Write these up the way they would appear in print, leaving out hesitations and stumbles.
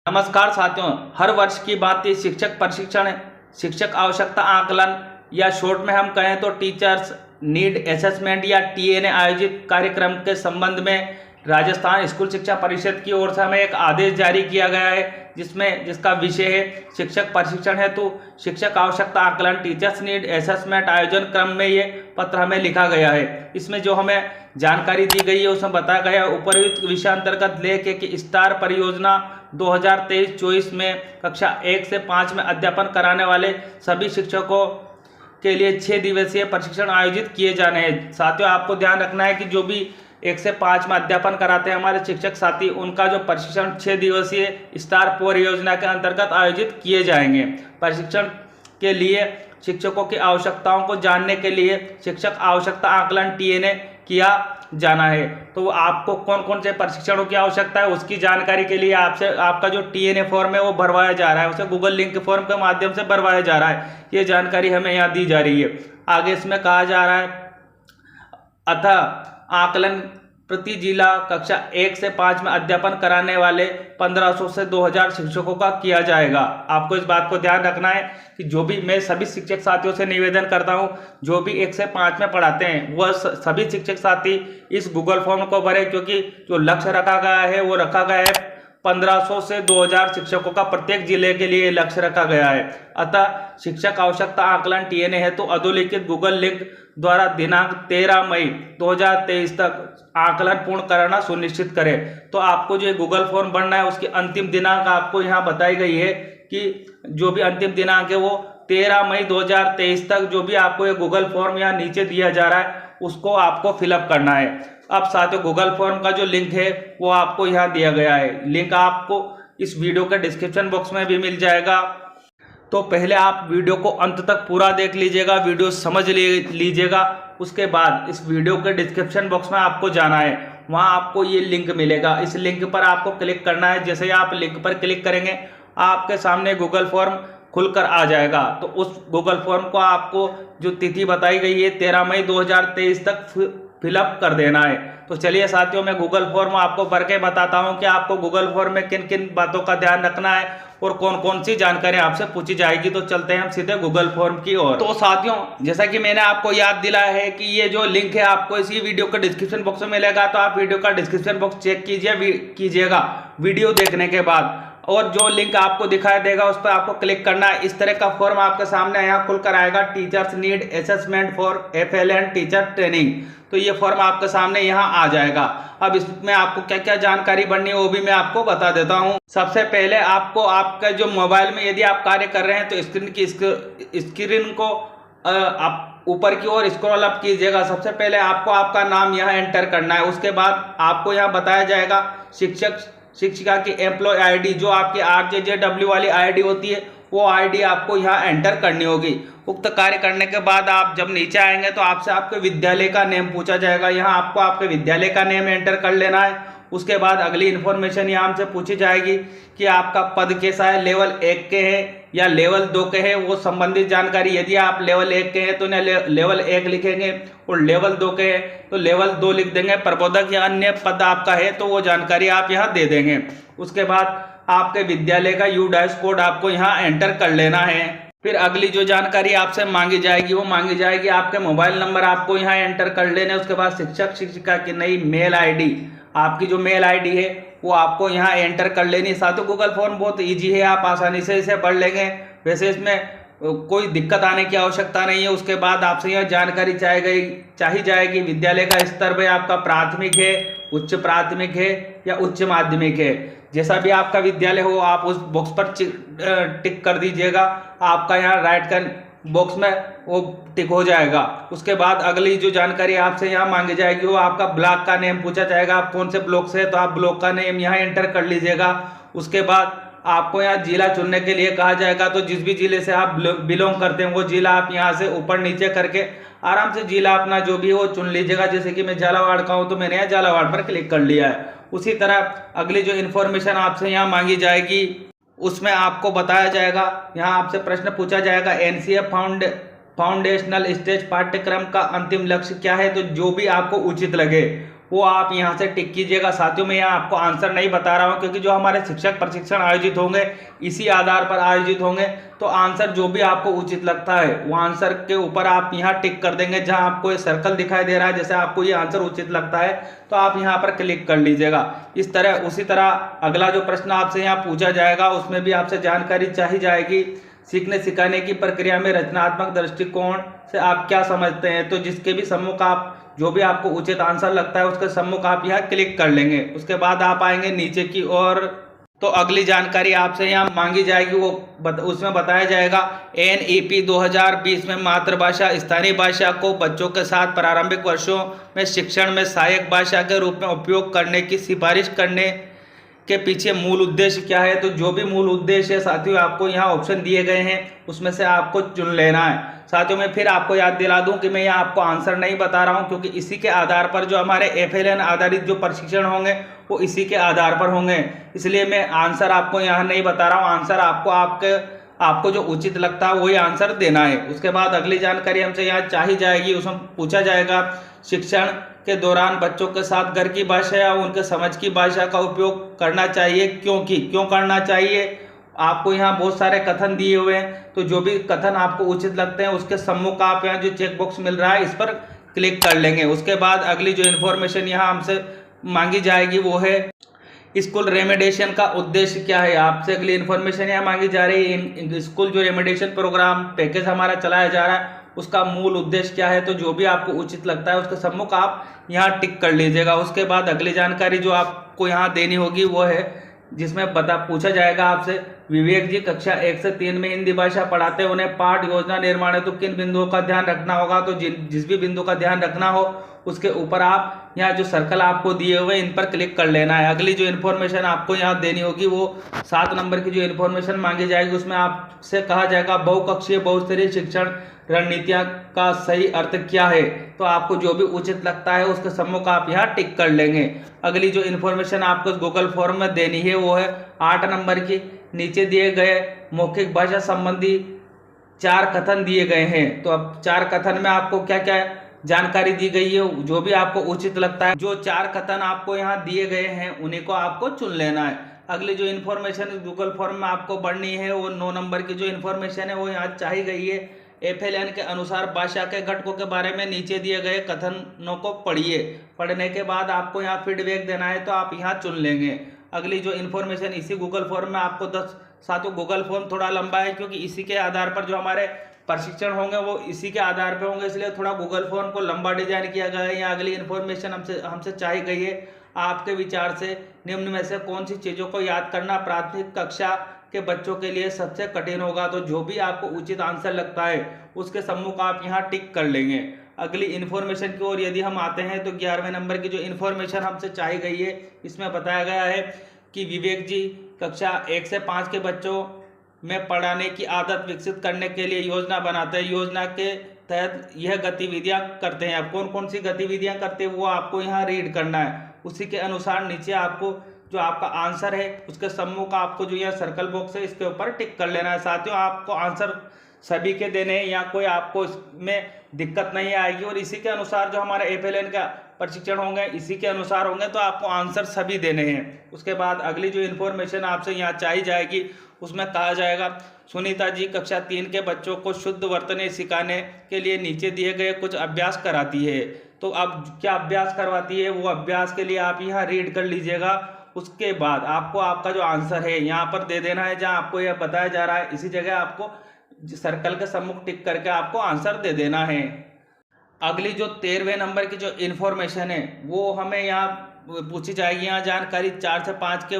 नमस्कार साथियों, हर वर्ष की भांति शिक्षक प्रशिक्षण, शिक्षक आवश्यकता आकलन या शॉर्ट में हम कहें तो टीचर्स नीड असेसमेंट या टीए ने आयोजित कार्यक्रम के संबंध में राजस्थान स्कूल शिक्षा परिषद की ओर से हमें एक आदेश जारी किया गया है जिसका विषय है शिक्षक प्रशिक्षण हेतु शिक्षक आवश्यकता आकलन टीचर्स नीड असेसमेंट आयोजन क्रम में ये पत्र हमें लिखा गया है। इसमें जो हमें जानकारी दी गई है उसमें बताया गया है उपयुक्त विषय अंतर्गत लेके कि स्टार परियोजना 2023-24 में कक्षा 1 से 5 में अध्यापन कराने वाले सभी शिक्षकों के लिए 6 दिवसीय प्रशिक्षण आयोजित किए जाने हैं। साथियों, आपको ध्यान रखना है कि जो भी 1 से 5 में अध्यापन कराते हैं हमारे शिक्षक साथी, उनका जो प्रशिक्षण 6 दिवसीय स्टार परियोजना के अंतर्गत आयोजित किए जाएंगे। प्रशिक्षण के लिए शिक्षकों की आवश्यकताओं को जानने के लिए शिक्षक आवश्यकता आकलन टीए ने किया जाना है। तो आपको कौन कौन से प्रशिक्षणों की आवश्यकता है उसकी जानकारी के लिए आपका जो टीएनए फॉर्म है वो भरवाया जा रहा है, उसे गूगल लिंक फॉर्म के माध्यम से भरवाया जा रहा है। ये जानकारी हमें यहाँ दी जा रही है। आगे इसमें कहा जा रहा है अतः आकलन प्रति जिला कक्षा 1 से 5 में अध्यापन कराने वाले 1500 से 2000 शिक्षकों का किया जाएगा। आपको इस बात को ध्यान रखना है कि जो भी मैं सभी शिक्षक साथियों से निवेदन करता हूं जो भी 1 से 5 में पढ़ाते हैं वह सभी शिक्षक साथी इस गूगल फॉर्म को भरें, क्योंकि जो लक्ष्य रखा गया है वो रखा गया है 1500 से 2000 शिक्षकों का प्रत्येक जिले के लिए लक्ष्य रखा गया है। अतः शिक्षक आवश्यकता आकलन टीएनए है तो अधोलिखित गूगल लिंक द्वारा दिनांक 13 मई 2023 तक आकलन पूर्ण कराना सुनिश्चित करें। तो आपको जो गूगल फॉर्म भरना है उसकी अंतिम दिनांक आपको यहाँ बताई गई है कि जो भी अंतिम दिनांक है वो 13 मई 2023 तक जो भी आपको ये गूगल फॉर्म यहाँ नीचे दिया जा रहा है उसको आपको फिलअप करना है। अब साथियों, गूगल फॉर्म का जो लिंक है वो आपको यहाँ दिया गया है। लिंक आपको इस वीडियो के डिस्क्रिप्शन बॉक्स में भी मिल जाएगा। तो पहले आप वीडियो को अंत तक पूरा देख लीजिएगा, वीडियो समझ लीजिएगा। उसके बाद इस वीडियो के डिस्क्रिप्शन बॉक्स में आपको जाना है, वहाँ आपको ये लिंक मिलेगा। इस लिंक पर आपको क्लिक करना है। जैसे ही आप लिंक पर क्लिक करेंगे आपके सामने गूगल फॉर्म खुलकर आ जाएगा। तो उस गूगल फॉर्म को आपको जो तिथि बताई गई है 13 मई 2023 तक फिलअप कर देना है। तो चलिए साथियों, मैं गूगल फॉर्म आपको भर के बताता हूं कि आपको गूगल फॉर्म में किन किन बातों का ध्यान रखना है और कौन कौन सी जानकारी आपसे पूछी जाएगी। तो चलते हैं हम सीधे गूगल फॉर्म की ओर। तो साथियों, जैसा कि मैंने आपको याद दिलाया है कि ये जो लिंक है आपको इसी वीडियो के डिस्क्रिप्शन बॉक्स में मिलेगा। तो आप वीडियो का डिस्क्रिप्शन बॉक्स चेक कीजिएगा वीडियो देखने के बाद, और जो लिंक आपको दिखाई देगा उस पर आपको क्लिक करना है। इस तरह का फॉर्म आपके सामने यहाँ खुलकर आएगा, teachers need assessment for FLN teacher training. तो ये फॉर्म आपके सामने यहाँ आ जाएगा। अब इसमें आपको क्या क्या जानकारी भरनी है वो भी मैं आपको बता देता हूँ। सबसे पहले आपको आपका जो मोबाइल में यदि आप कार्य कर रहे हैं तो स्क्रीन को आप ऊपर की ओर स्क्रॉल अप कीजिएगा। सबसे पहले आपको आपका नाम यहाँ एंटर करना है। उसके बाद आपको यहाँ बताया जाएगा शिक्षक शिक्षिका की एम्प्लॉय आईडी, जो आपकी RJJW वाली आईडी होती है वो आईडी आपको यहाँ एंटर करनी होगी। उक्त कार्य करने के बाद आप जब नीचे आएंगे तो आपसे आपके विद्यालय का नेम पूछा जाएगा। यहाँ आपको आपके विद्यालय का नेम एंटर कर लेना है। उसके बाद अगली इन्फॉर्मेशन यहाँ हमसे पूछी जाएगी कि आपका पद कैसा है, लेवल 1 के है या लेवल 2 के है, वो संबंधित जानकारी। यदि आप लेवल 1 के हैं तो लेवल 1 लिखेंगे और लेवल 2 के हैं तो लेवल 2 लिख देंगे। प्रबोधक या अन्य पद आपका है तो वो जानकारी आप यहाँ दे देंगे। उसके बाद आपके विद्यालय का U कोड आपको यहाँ एंटर कर लेना है। फिर अगली जो जानकारी आपसे मांगी जाएगी वो मांगी जाएगी आपके मोबाइल नंबर आपको यहाँ एंटर कर लेने। उसके बाद शिक्षक शिक्षिका की नई मेल आईडी, आपकी जो मेल आईडी है वो आपको यहाँ एंटर कर लेनी। साथियों, गूगल फॉर्म बहुत इजी है, आप आसानी से इसे पढ़ लेंगे। वैसे इसमें कोई दिक्कत आने की आवश्यकता नहीं है। उसके बाद आपसे यह जानकारी चाहिए जाएगी विद्यालय का स्तर भाई आपका प्राथमिक है, उच्च प्राथमिक है या उच्च माध्यमिक है। जैसा भी आपका विद्यालय हो आप उस बॉक्स पर टिक कर दीजिएगा। आपका यहाँ राइट का बॉक्स में वो टिक हो जाएगा। उसके बाद अगली जो जानकारी आपसे यहाँ मांगी जाएगी वो आपका ब्लॉक का नेम पूछा जाएगा। आप कौन से ब्लॉक से है तो आप ब्लॉक का नेम यहाँ एंटर कर लीजिएगा। उसके बाद आपको यहाँ जिला चुनने के लिए कहा जाएगा। तो जिस भी जिले से आप बिलोंग करते हैं वो जिला आप यहाँ से ऊपर नीचे करके आराम से जिला अपना जो भी हो चुन लीजिएगा। जैसे कि मैं झालावाड़ का हूँ तो मैंने यहाँ झालावाड़ पर क्लिक कर लिया है। उसी तरह अगली जो इन्फॉर्मेशन आपसे यहाँ मांगी जाएगी उसमें आपको बताया जाएगा, यहाँ आपसे प्रश्न पूछा जाएगा NCF फाउंडेशनल स्टेज पाठ्यक्रम का अंतिम लक्ष्य क्या है। तो जो भी आपको उचित लगे वो आप यहाँ से टिक कीजिएगा। साथियों मैं यहाँ आपको आंसर नहीं बता रहा हूँ क्योंकि जो हमारे शिक्षक प्रशिक्षण आयोजित होंगे इसी आधार पर आयोजित होंगे, तो आंसर जो भी आपको उचित लगता है वो आंसर के ऊपर आप यहाँ टिक कर देंगे। जहाँ आपको ये सर्कल दिखाई दे रहा है, जैसे आपको ये आंसर उचित लगता है तो आप यहाँ पर क्लिक कर लीजिएगा। इस तरह उसी तरह अगला जो प्रश्न आपसे यहाँ पूछा जाएगा उसमें भी आपसे जानकारी चाहिए जाएगी। सीखने सिखाने की प्रक्रिया में रचनात्मक दृष्टिकोण से आप क्या समझते हैं, तो जिसके भी सम्मुख आप जो भी आपको उचित आंसर लगता है उसके सम्मुख आप यहाँ क्लिक कर लेंगे। उसके बाद आप आएंगे नीचे की ओर, तो अगली जानकारी आपसे यहाँ मांगी जाएगी वो उसमें बताया जाएगा NEP 2020 में मातृभाषा स्थानीय भाषा को बच्चों के साथ प्रारंभिक वर्षों में शिक्षण में सहायक भाषा के रूप में उपयोग करने की सिफारिश करने के पीछे मूल उद्देश्य क्या है। तो जो भी मूल उद्देश्य है साथियों आपको यहाँ ऑप्शन दिए गए हैं उसमें से आपको चुन लेना है। साथियों मैं फिर आपको याद दिला दूं कि मैं यहाँ आपको आंसर नहीं बता रहा हूँ क्योंकि इसी के आधार पर जो हमारे FLN आधारित जो प्रशिक्षण होंगे वो इसी के आधार पर होंगे, इसलिए मैं आंसर आपको यहाँ नहीं बता रहा हूँ। आंसर आपको जो उचित लगता है वही आंसर देना है। उसके बाद अगली जानकारी हमसे यहाँ चाहिए जाएगी, उसमें पूछा जाएगा शिक्षण के दौरान बच्चों के साथ घर की भाषा या उनके समझ की भाषा का उपयोग करना चाहिए, क्यों करना चाहिए। आपको यहाँ बहुत सारे कथन दिए हुए हैं, तो जो भी कथन आपको उचित लगते हैं उसके सम्मुख आप यहाँ जो चेक बॉक्स मिल रहा है इस पर क्लिक कर लेंगे। उसके बाद अगली जो इन्फॉर्मेशन यहाँ हमसे मांगी जाएगी वो है स्कूल रेमेडिएशन का उद्देश्य क्या है। आपसे अगली इन्फॉर्मेशन यहाँ मांगी जा रही है स्कूल जो रेमेडिएशन प्रोग्राम पैकेज हमारा चलाया जा रहा है उसका मूल उद्देश्य क्या है। तो जो भी आपको उचित लगता है उसके सम्मुख आप यहाँ टिक कर लीजिएगा। उसके बाद अगली जानकारी जो आपको यहाँ देनी होगी वो है जिसमें पूछा जाएगा आपसे विवेक जी कक्षा 1 से 3 में हिंदी भाषा पढ़ाते हैं, उन्हें पाठ योजना निर्माण है तो किन बिंदुओं का ध्यान रखना होगा। तो जिस भी बिंदु का ध्यान रखना हो उसके ऊपर आप यहाँ जो सर्कल आपको दिए हुए इन पर क्लिक कर लेना है। अगली जो इन्फॉर्मेशन आपको यहाँ देनी होगी वो 7 नंबर की जो इन्फॉर्मेशन मांगी जाएगी उसमें आपसे कहा जाएगा बहुकक्षीय बहुस्तरीय शिक्षण रणनीतियाँ का सही अर्थ क्या है। तो आपको जो भी उचित लगता है उसके सम्मुख आप यहाँ टिक कर लेंगे। अगली जो इन्फॉर्मेशन आपको गूगल फॉर्म में देनी है वो है 8 नंबर की। नीचे दिए गए मौखिक भाषा संबंधी 4 कथन दिए गए हैं, तो अब 4 कथन में आपको क्या क्या जानकारी दी गई है जो भी आपको उचित लगता है। जो 4 कथन आपको यहाँ दिए गए हैं उन्हीं को आपको चुन लेना है। अगली जो इन्फॉर्मेशन गूगल फॉर्म में आपको बढ़नी है वो 9 नंबर की जो इन्फॉर्मेशन है वो यहाँ चाहिए गई है। FLN के अनुसार भाषा के घटकों के बारे में नीचे दिए गए कथनों को पढ़िए। पढ़ने के बाद आपको यहाँ फीडबैक देना है तो आप यहाँ चुन लेंगे। अगली जो इन्फॉर्मेशन इसी गूगल फॉर्म में आपको 10 साथियों गूगल फॉर्म थोड़ा लंबा है क्योंकि इसी के आधार पर जो हमारे प्रशिक्षण होंगे वो इसी के आधार पर होंगे, इसलिए थोड़ा गूगल फॉर्म को लंबा डिजाइन किया गया है। यहाँ अगली इन्फॉर्मेशन हमसे चाहिए गई है आपके विचार से निम्न में से कौन सी चीज़ों को याद करना प्राथमिक कक्षा के बच्चों के लिए सबसे कठिन होगा। तो जो भी आपको उचित आंसर लगता है उसके सम्मुख आप यहाँ टिक कर लेंगे। अगली इन्फॉर्मेशन की ओर यदि हम आते हैं तो 11वें नंबर की जो इन्फॉर्मेशन हमसे चाहिए गई है इसमें बताया गया है कि विवेक जी कक्षा 1 से 5 के बच्चों में पढ़ाने की आदत विकसित करने के लिए योजना बनाते हैं। योजना के तहत यह गतिविधियां करते हैं। अब कौन कौन सी गतिविधियां करते हैं वो आपको यहाँ रीड करना है। उसी के अनुसार नीचे आपको जो आपका आंसर है उसके सम्मुख आपको जो यह सर्कल बॉक्स है इसके ऊपर टिक कर लेना है। साथियों आपको आंसर सभी के देने हैं या कोई आपको इसमें दिक्कत नहीं आएगी और इसी के अनुसार जो हमारे FLN का प्रशिक्षण होंगे इसी के अनुसार होंगे, तो आपको आंसर सभी देने हैं। उसके बाद अगली जो इन्फॉर्मेशन आपसे यहाँ चाहिए जाएगी उसमें कहा जाएगा सुनीता जी कक्षा 3 के बच्चों को शुद्ध वर्तने सिखाने के लिए नीचे दिए गए कुछ अभ्यास कराती है। तो अब क्या अभ्यास करवाती है वो अभ्यास के लिए आप यहाँ रीड कर लीजिएगा। उसके बाद आपको आपका जो आंसर है यहाँ पर दे देना है जहाँ आपको यह बताया जा रहा है इसी जगह आपको सर्कल के सम्मुख टिक करके आपको आंसर दे देना है। अगली जो 13वें नंबर की जो इन्फॉर्मेशन है वो हमें यहाँ पूछी जाएगी। यहाँ जानकारी 4 से 5 के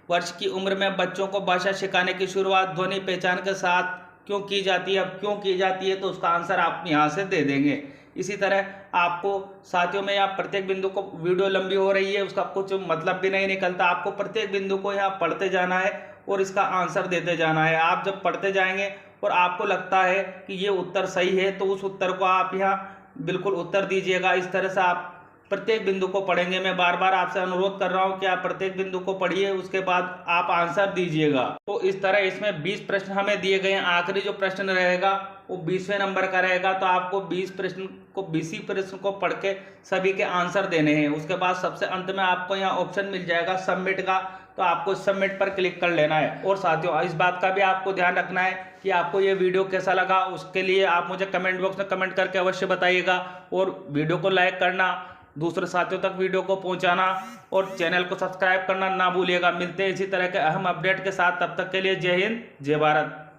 वर्ष की उम्र में बच्चों को भाषा सिखाने की शुरुआत ध्वनि पहचान के साथ क्यों की जाती है। अब क्यों की जाती है तो उसका आंसर आप यहाँ से दे देंगे। इसी तरह आपको साथियों में यहाँ प्रत्येक बिंदु को वीडियो लंबी हो रही है उसका कुछ मतलब भी नहीं निकलता। आपको प्रत्येक बिंदु को यहाँ पढ़ते जाना है और इसका आंसर देते जाना है। आप जब पढ़ते जाएंगे और आपको लगता है कि ये उत्तर सही है तो उस उत्तर को आप यहाँ बिल्कुल उत्तर दीजिएगा। इस तरह से आप प्रत्येक बिंदु को पढ़ेंगे। मैं बार बार आपसे अनुरोध कर रहा हूं कि आप प्रत्येक बिंदु को पढ़िए, उसके बाद आप आंसर दीजिएगा। तो इस तरह इसमें 20 प्रश्न हमें दिए गए हैं। आखिरी जो प्रश्न रहेगा वो 20वें नंबर का रहेगा। तो आपको 20 प्रश्न को पढ़ के सभी के आंसर देने हैं। उसके बाद सबसे अंत में आपको यहाँ ऑप्शन मिल जाएगा सबमिट का, तो आपको सबमिट पर क्लिक कर लेना है। और साथियों, इस बात का भी आपको ध्यान रखना है कि आपको ये वीडियो कैसा लगा, उसके लिए आप मुझे कमेंट बॉक्स में कमेंट करके अवश्य बताइएगा। और वीडियो को लाइक करना, दूसरे साथियों तक वीडियो को पहुंचाना और चैनल को सब्सक्राइब करना ना भूलिएगा। मिलते हैं इसी तरह के अहम अपडेट के साथ, तब तक के लिए जय हिंद, जय भारत।